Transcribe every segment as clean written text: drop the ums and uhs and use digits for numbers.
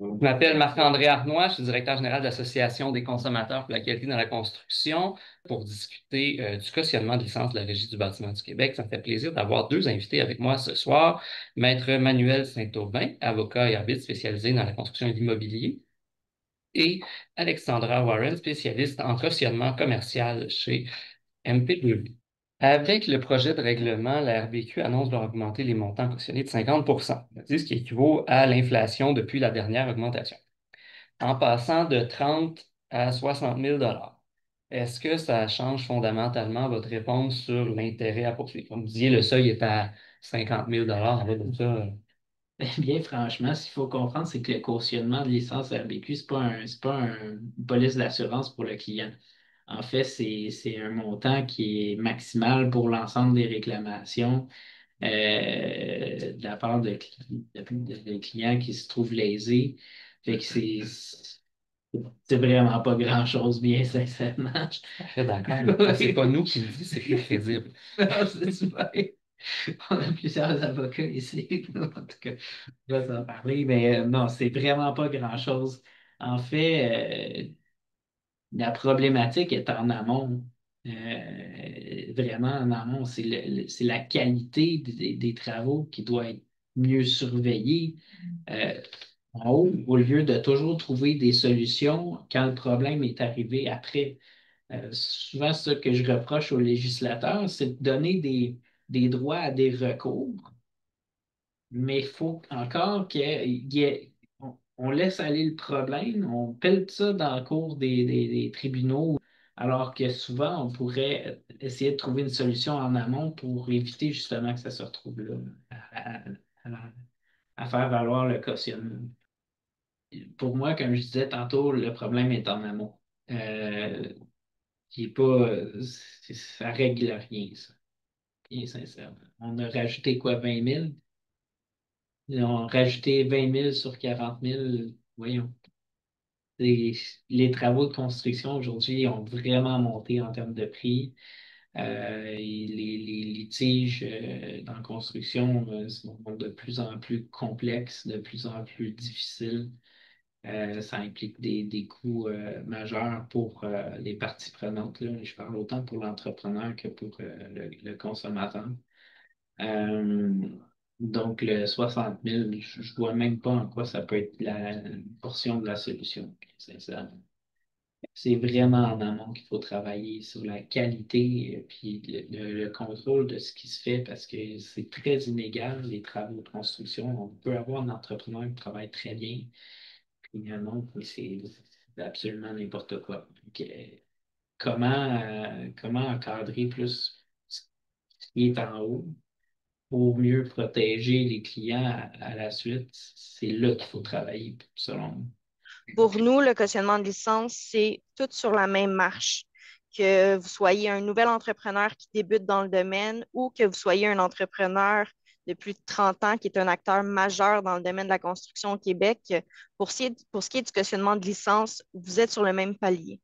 Je m'appelle Marc-André Arnois, je suis directeur général de l'Association des consommateurs pour la qualité dans la construction pour discuter du cautionnement de licence de la Régie du bâtiment du Québec. Ça me fait plaisir d'avoir deux invités avec moi ce soir. Maître Manuel Saint-Aubin, avocat et arbitre spécialisé dans la construction et l'immobilier, et Alexandra Warren, spécialiste en cautionnement commercial chez MP2. Avec le projet de règlement, la RBQ annonce vouloir augmenter les montants cautionnés de 50 ce qui équivaut à l'inflation depuis la dernière augmentation, en passant de 30 à 60 000 dollars. Est-ce que ça change fondamentalement votre réponse sur l'intérêt à poursuivre? Comme vous disiez, le seuil est à 50 000 dollars. Donc ça, Bien, franchement, ce qu'il faut comprendre, c'est que le cautionnement de licence RBQ, c'est pas une police d'assurance pour le client. En fait, c'est un montant qui est maximal pour l'ensemble des réclamations de la part de clients qui se trouvent lésés. Fait que c'est vraiment pas grand-chose, bien sincèrement. je suis d'accord. Ah, c'est pas nous qui le dit, c'est plus crédible. Non, c'est super. On a plusieurs avocats ici. En tout cas, on va s'en parler. Mais non, c'est vraiment pas grand-chose. En fait, la problématique est en amont. Vraiment en amont. C'est la qualité des travaux qui doit être mieux surveillée. Euh, En haut, au lieu de toujours trouver des solutions quand le problème est arrivé après. Souvent, ce que je reproche aux législateurs, c'est de donner des droits à des recours, mais il faut encore on laisse aller le problème, on pèle ça dans le cours des tribunaux, alors que souvent, on pourrait essayer de trouver une solution en amont pour éviter justement que ça se retrouve là, à, à- à faire valoir le cautionnement. Pour moi, comme je disais tantôt, le problème est en amont. Euh, Qui est pas, ça règle rien, ça, bien sincèrement. On a rajouté quoi, 20 000? On a rajouté 20 000 sur 40 000. Voyons. Les, les travaux de construction aujourd'hui ont vraiment monté en termes de prix. Et les litiges dans la construction sont de plus en plus complexes, de plus en plus difficiles. Ça implique des coûts majeurs pour les parties prenantes, là. Je parle autant pour l'entrepreneur que pour le consommateur. Euh, donc, le 60 000, je ne vois même pas en quoi ça peut être la portion de la solution, sincèrement. C'est vraiment en amont qu'il faut travailler sur la qualité puis le contrôle de ce qui se fait parce que c'est très inégal, les travaux de construction. On peut avoir un entrepreneur qui travaille très bien, finalement, c'est absolument n'importe quoi. Donc, comment encadrer plus ce qui est en haut pour mieux protéger les clients à la suite? C'est là qu'il faut travailler, selon moi. Pour nous, le cautionnement de licence, c'est tout sur la même marche. Que vous soyez un nouvel entrepreneur qui débute dans le domaine ou que vous soyez un entrepreneur de plus de 30 ans qui est un acteur majeur dans le domaine de la construction au Québec, pour ce qui est du cautionnement de licence, vous êtes sur le même palier.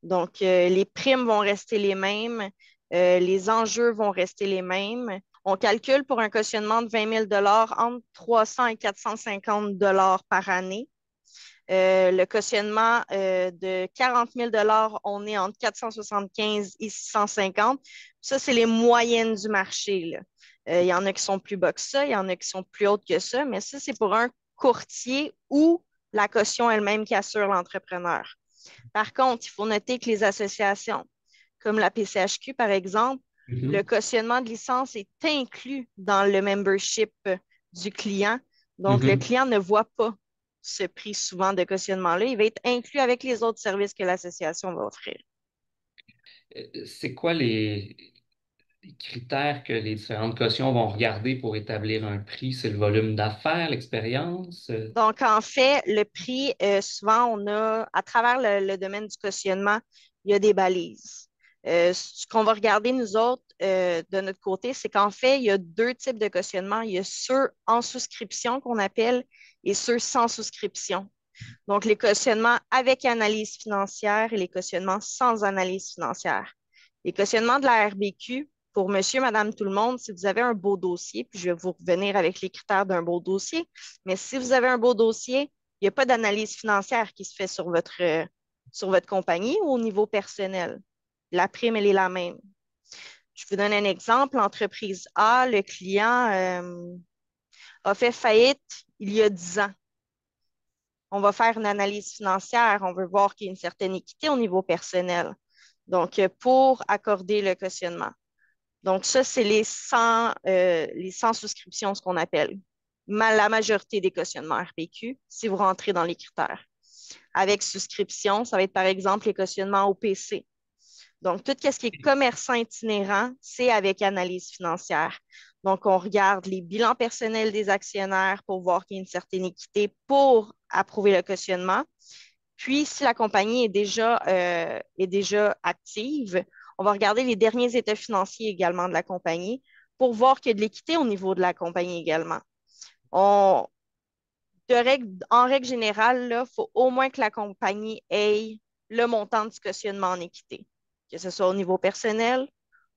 Donc, les primes vont rester les mêmes, les enjeux vont rester les mêmes. On calcule pour un cautionnement de 20 000 entre 300 et 450 par année. Le cautionnement de 40 000 on est entre 475 et 650. Ça, c'est les moyennes du marché, là. Il y en a qui sont plus bas que ça, il y en a qui sont plus hautes que ça, mais ça, c'est pour un courtier ou la caution elle-même qui assure l'entrepreneur. Par contre, il faut noter que les associations, comme la PCHQ, par exemple, le Mhm. cautionnement de licence est inclus dans le membership du client. Donc, le Mhm. client ne voit pas ce prix souvent de cautionnement-là. Il va être inclus avec les autres services que l'association va offrir. C'est quoi les critères que les différentes cautions vont regarder pour établir un prix? C'est le volume d'affaires, l'expérience? Donc, en fait, le prix, souvent, on a, à travers le domaine du cautionnement, il y a des balises. Ce qu'on va regarder, nous autres, de notre côté, c'est qu'en fait, il y a deux types de cautionnement. Il y a ceux en souscription qu'on appelle et ceux sans souscription. Donc, les cautionnements avec analyse financière et les cautionnements sans analyse financière. Les cautionnements de la RBQ, pour monsieur, madame, tout le monde, si vous avez un beau dossier, puis je vais vous revenir avec les critères d'un beau dossier, mais si vous avez un beau dossier, Il n'y a pas d'analyse financière qui se fait sur votre compagnie ou au niveau personnel. La prime, elle est la même. Je vous donne un exemple. L'entreprise A, le client a fait faillite il y a 10 ans. On va faire une analyse financière. On veut voir qu'il y a une certaine équité au niveau personnel. Donc, pour accorder le cautionnement. Donc, ça, c'est les 100 souscriptions, ce qu'on appelle. La majorité des cautionnements RPQ, si vous rentrez dans les critères. Avec souscription, ça va être par exemple les cautionnements OPC. Donc, tout ce qui est commerçant itinérant, c'est avec analyse financière. Donc, on regarde les bilans personnels des actionnaires pour voir qu'il y a une certaine équité pour approuver le cautionnement. Puis, si la compagnie est déjà active, on va regarder les derniers états financiers également de la compagnie pour voir qu'il y a de l'équité au niveau de la compagnie également. En règle générale, il faut au moins que la compagnie ait le montant du cautionnement en équité, que ce soit au niveau personnel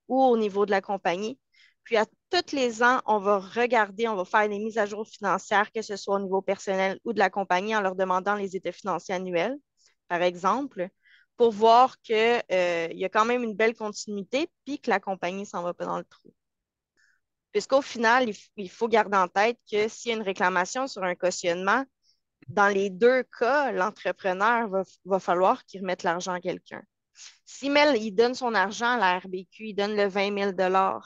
ou au niveau de la compagnie. Puis à tous les ans, on va regarder, on va faire des mises à jour financières, que ce soit au niveau personnel ou de la compagnie, en leur demandant les états financiers annuels, par exemple, pour voir qu'il y a quand même une belle continuité, puis que la compagnie ne s'en va pas dans le trou. Puisqu'au final, il faut garder en tête que s'il y a une réclamation sur un cautionnement, dans les deux cas, l'entrepreneur va falloir qu'il remette l'argent à quelqu'un. Si Mel, il donne son argent à la RBQ, il donne le 20 000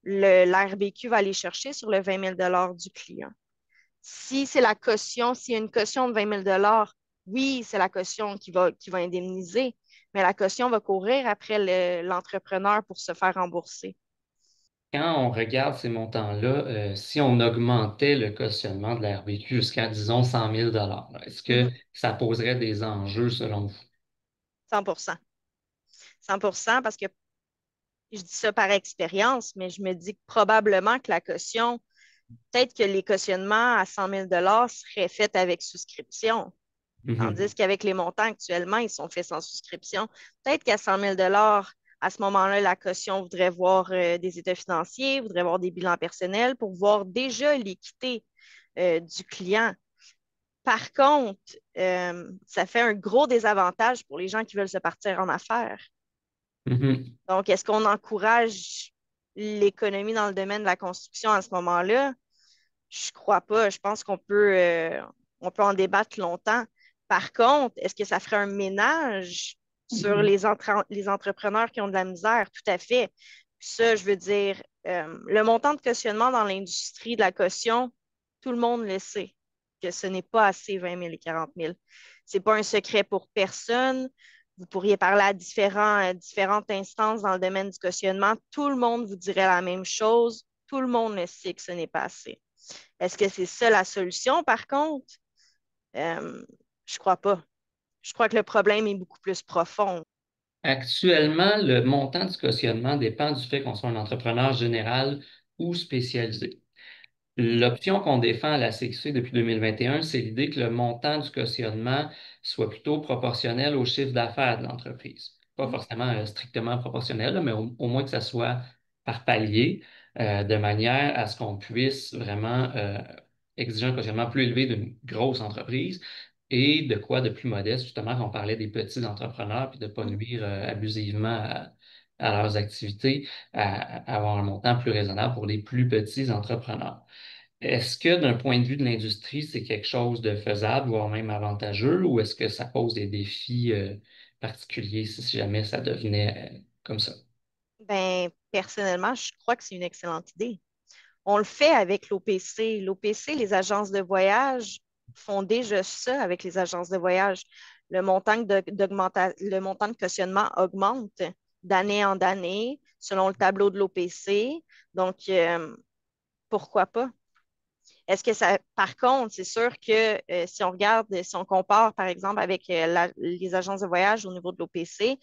la RBQ va aller chercher sur le 20 000 du client. Si c'est la caution, s'il y a une caution de 20 000 oui, c'est la caution qui va indemniser, mais la caution va courir après l'entrepreneur pour se faire rembourser. Quand on regarde ces montants-là, si on augmentait le cautionnement de la RBQ jusqu'à, disons, 100 000 est-ce que Mhm. ça poserait des enjeux selon vous? 100 100 parce que je dis ça par expérience, mais je me dis que probablement que la caution, peut-être que les cautionnements à 100 000 seraient faits avec souscription. Mhm. Tandis qu'avec les montants actuellement, ils sont faits sans souscription. Peut-être qu'à 100 000 à ce moment-là, la caution voudrait voir des états financiers, voudrait voir des bilans personnels pour voir déjà l'équité du client. Par contre, ça fait un gros désavantage pour les gens qui veulent se partir en affaires. Mhm. Donc, est-ce qu'on encourage l'économie dans le domaine de la construction à ce moment-là? Je crois pas. Je pense on peut en débattre longtemps. Par contre, est-ce que ça ferait un ménage sur les entrepreneurs qui ont de la misère? Tout à fait. Puis ça, je veux dire, le montant de cautionnement dans l'industrie de la caution, tout le monde le sait, que ce n'est pas assez 20 000 et 40 000. Ce n'est pas un secret pour personne. Vous pourriez parler à différentes instances dans le domaine du cautionnement. Tout le monde vous dirait la même chose. Tout le monde le sait que ce n'est pas assez. Est-ce que c'est ça la solution, par contre? Euh, je crois pas. Je crois que le problème est beaucoup plus profond. Actuellement, le montant du cautionnement dépend du fait qu'on soit un entrepreneur général ou spécialisé. L'option qu'on défend à la CXC depuis 2021, c'est l'idée que le montant du cautionnement soit plutôt proportionnel au chiffre d'affaires de l'entreprise. Pas Mhm. forcément strictement proportionnel, là, mais au moins que ça soit par palier, de manière à ce qu'on puisse vraiment exiger un cautionnement plus élevé d'une grosse entreprise et de quoi de plus modeste, justement, quand on parlait des petits entrepreneurs, puis de ne pas Mhm. nuire abusivement à leurs activités, à avoir un montant plus raisonnable pour les plus petits entrepreneurs. Est-ce que d'un point de vue de l'industrie, c'est quelque chose de faisable, voire même avantageux, ou est-ce que ça pose des défis particuliers si jamais ça devenait comme ça? Ben, personnellement, je crois que c'est une excellente idée. On le fait avec l'OPC. L'OPC, les agences de voyage font déjà ça avec les agences de voyage. Le montant de cautionnement augmente d'année en année selon le tableau de l'OPC. Donc, pourquoi pas? Est-ce que ça, par contre, c'est sûr que si on regarde, si on compare, par exemple, avec les agences de voyage au niveau de l'OPC,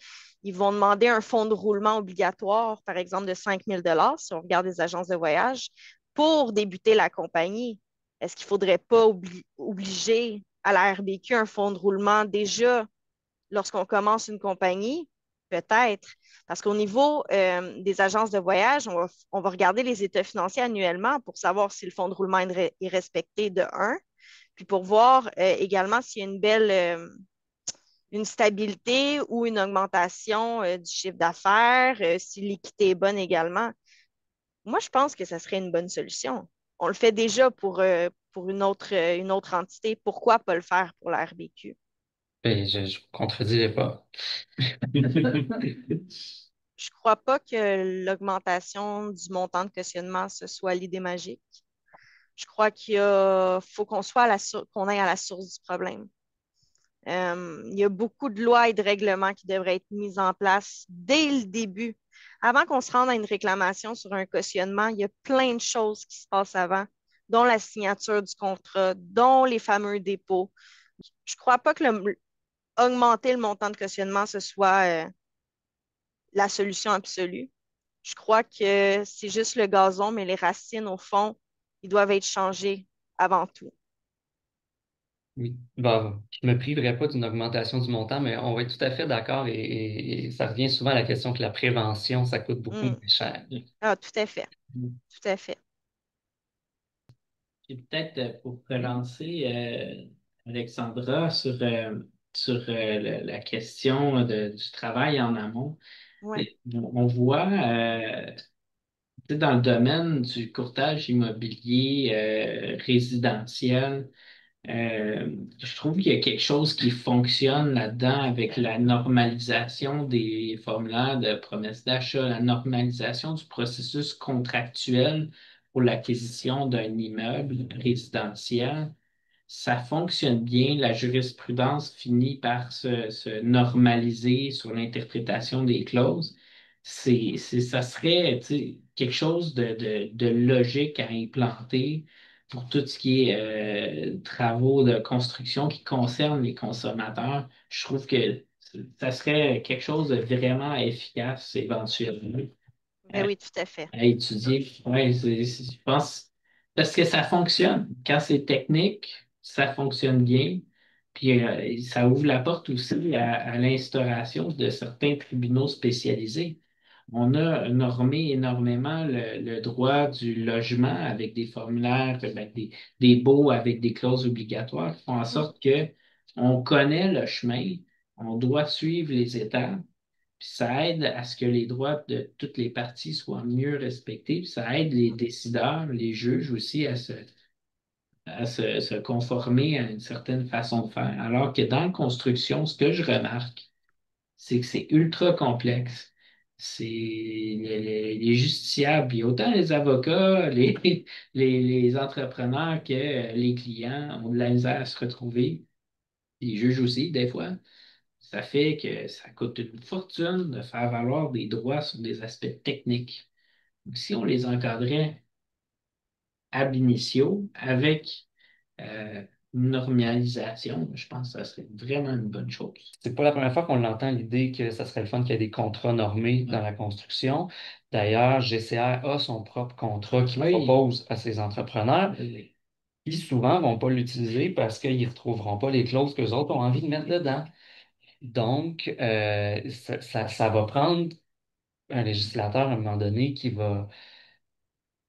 ils vont demander un fonds de roulement obligatoire, par exemple, de 5 000 si on regarde les agences de voyage, pour débuter la compagnie. Est-ce qu'il ne faudrait pas obliger à la RBQ un fonds de roulement déjà lorsqu'on commence une compagnie? Peut-être. Parce qu'au niveau des agences de voyage, on va regarder les états financiers annuellement pour savoir si le fonds de roulement est respecté de un. Puis pour voir également s'il y a une stabilité ou une augmentation du chiffre d'affaires, si l'équité est bonne également. Moi, je pense que ça serait une bonne solution. On le fait déjà pour une autre entité. Pourquoi pas le faire pour la RBQ? Ben, je ne contredirai pas. Je ne crois pas que l'augmentation du montant de cautionnement, ce soit l'idée magique. Je crois faut qu'on soit qu'on aille à la source du problème. Il y a beaucoup de lois et de règlements qui devraient être mis en place dès le début. Avant qu'on se rende à une réclamation sur un cautionnement, il y a plein de choses qui se passent avant, dont la signature du contrat, dont les fameux dépôts. Je ne crois pas que augmenter le montant de cautionnement, ce soit la solution absolue. Je crois que c'est juste le gazon, mais les racines, au fond, ils doivent être changés avant tout. Oui. Bon, je ne me priverai pas d'une augmentation du montant, mais on va être tout à fait d'accord et ça revient souvent à la question que la prévention, ça coûte beaucoup Mm. moins cher. Ah, tout à fait, tout à fait. Et peut-être pour relancer Alexandra sur la question du travail en amont, Ouais. on voit tu sais, dans le domaine du courtage immobilier résidentiel, je trouve qu'il y a quelque chose qui fonctionne là-dedans avec la normalisation des formulaires de promesse d'achat, la normalisation du processus contractuel pour l'acquisition d'un immeuble résidentiel. Ça fonctionne bien. La jurisprudence finit par se normaliser sur l'interprétation des clauses. Ça serait, tu sais, quelque chose de logique à implanter pour tout ce qui est travaux de construction qui concernent les consommateurs. Je trouve que ça serait quelque chose de vraiment efficace éventuellement Ben oui, tout à fait. à étudier. Ouais, je pense parce que ça fonctionne. Quand c'est technique, ça fonctionne bien. Puis ça ouvre la porte aussi à l'instauration de certains tribunaux spécialisés. On a normé énormément le droit du logement avec des formulaires, avec des baux avec des clauses obligatoires qui font en Mm. sorte que on connaît le chemin, on doit suivre les étapes, puis ça aide à ce que les droits de toutes les parties soient mieux respectés, puis ça aide les décideurs, les juges aussi à se conformer à une certaine façon de faire. Alors que dans la construction, ce que je remarque, c'est que c'est ultra complexe. C'est les justiciables, puis autant les avocats, les entrepreneurs que les clients ont de la misère à se retrouver, les juges aussi, des fois. Ça fait que ça coûte une fortune de faire valoir des droits sur des aspects techniques. Donc, si on les encadrait ab initio avec une normalisation, je pense que ça serait vraiment une bonne chose. C'est pas la première fois qu'on l'entend, l'idée que ça serait le fun qu'il y ait des contrats normés dans Ouais. la construction. D'ailleurs, GCR a son propre contrat qu'il Oui, propose à ses entrepreneurs, oui, qui souvent vont pas l'utiliser parce qu'ils ne retrouveront pas les clauses qu'eux autres ont envie de mettre dedans. Donc, ça va prendre un législateur à un moment donné qui va,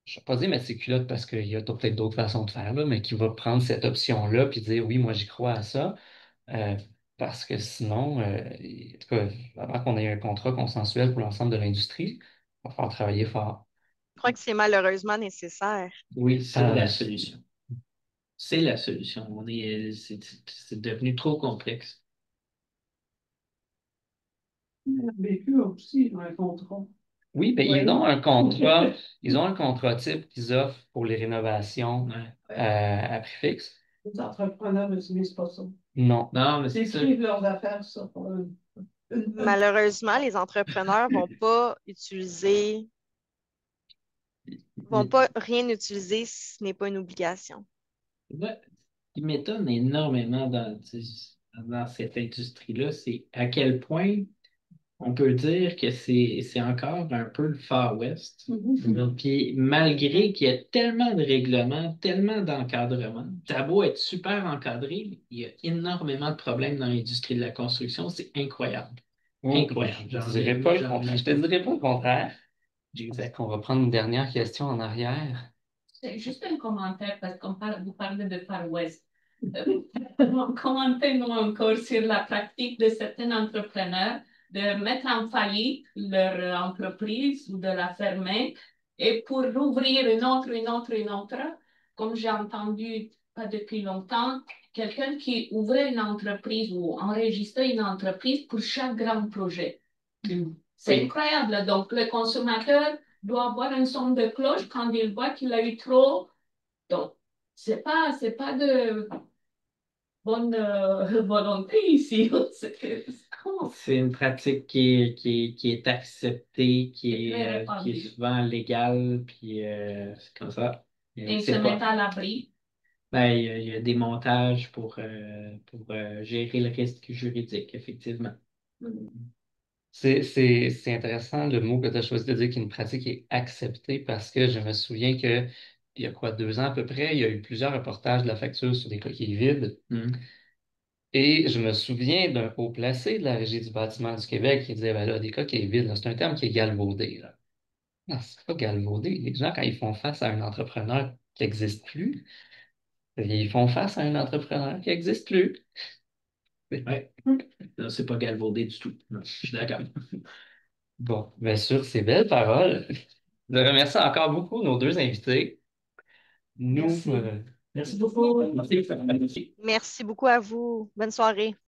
je ne vais pas dire mettre ses culottes parce qu'il y a peut-être d'autres façons de faire, là, mais qui va prendre cette option-là puis dire oui, moi j'y crois à ça. Euh, Parce que sinon, en tout cas, avant qu'on ait un contrat consensuel pour l'ensemble de l'industrie, il va falloir travailler fort. Je crois que c'est malheureusement nécessaire. oui, c'est Euh, la solution. C'est la solution. C'est devenu trop complexe. La BQ a aussi un contrat. oui, ben, Oui. ils ont un contrat type qu'ils offrent pour les rénovations Ouais. à prix fixe. Les entrepreneurs n'utilisent pas ça. Non. Non, mais Ils c'est ça. écrivent leurs affaires, ça. Malheureusement, les entrepreneurs vont pas rien utiliser si ce n'est pas une obligation. Ouais, ce qui m'étonne énormément dans cette industrie-là, c'est à quel point on peut dire que c'est encore un peu le Far West. Mhm. Puis malgré qu'il y a tellement de règlements, tellement d'encadrement, ça a beau être super encadré, il y a énormément de problèmes dans l'industrie de la construction. C'est incroyable. Oh, Incroyable. je te dirais pas le contraire. On va prendre une dernière question en arrière. C'est juste un commentaire parce vous parlez de Far West. commenter nous encore sur la pratique de certains entrepreneurs de mettre en faillite leur entreprise ou de la fermer et pour rouvrir une autre. Comme j'ai entendu pas depuis longtemps, quelqu'un qui ouvrait une entreprise ou enregistrait une entreprise pour chaque grand projet. C'est Oui. incroyable. Donc, le consommateur doit avoir un son de cloche quand il voit qu'il a eu trop. Donc, c'est pas de bonne volonté ici. Comment C'est une pratique qui est acceptée, qui est souvent légale, puis c'est comme ça. et se C'est mettre pas. à l'abri? Ben, il y a des montages pour gérer le risque juridique, effectivement. C'est intéressant le mot que tu as choisi de dire qu'une pratique est acceptée parce que je me souviens que il y a quoi, 2 ans à peu près, il y a eu plusieurs reportages de la facture sur des coquilles vides. Mm. Et je me souviens d'un haut placé de la Régie du bâtiment du Québec qui disait, ben là, des coquilles vides, là, c'est un terme qui est galvaudé, là. Non, c'est pas galvaudé. Les gens, quand ils font face à un entrepreneur qui n'existe plus, ils font face à un entrepreneur qui n'existe plus. Ouais. Non, c'est pas galvaudé du tout. Non, je suis d'accord. Bon, bien sûr, ces belles paroles. Je remercie encore beaucoup nos 2 invités. Nous, Merci. Merci beaucoup. Merci. Merci beaucoup à vous. Bonne soirée.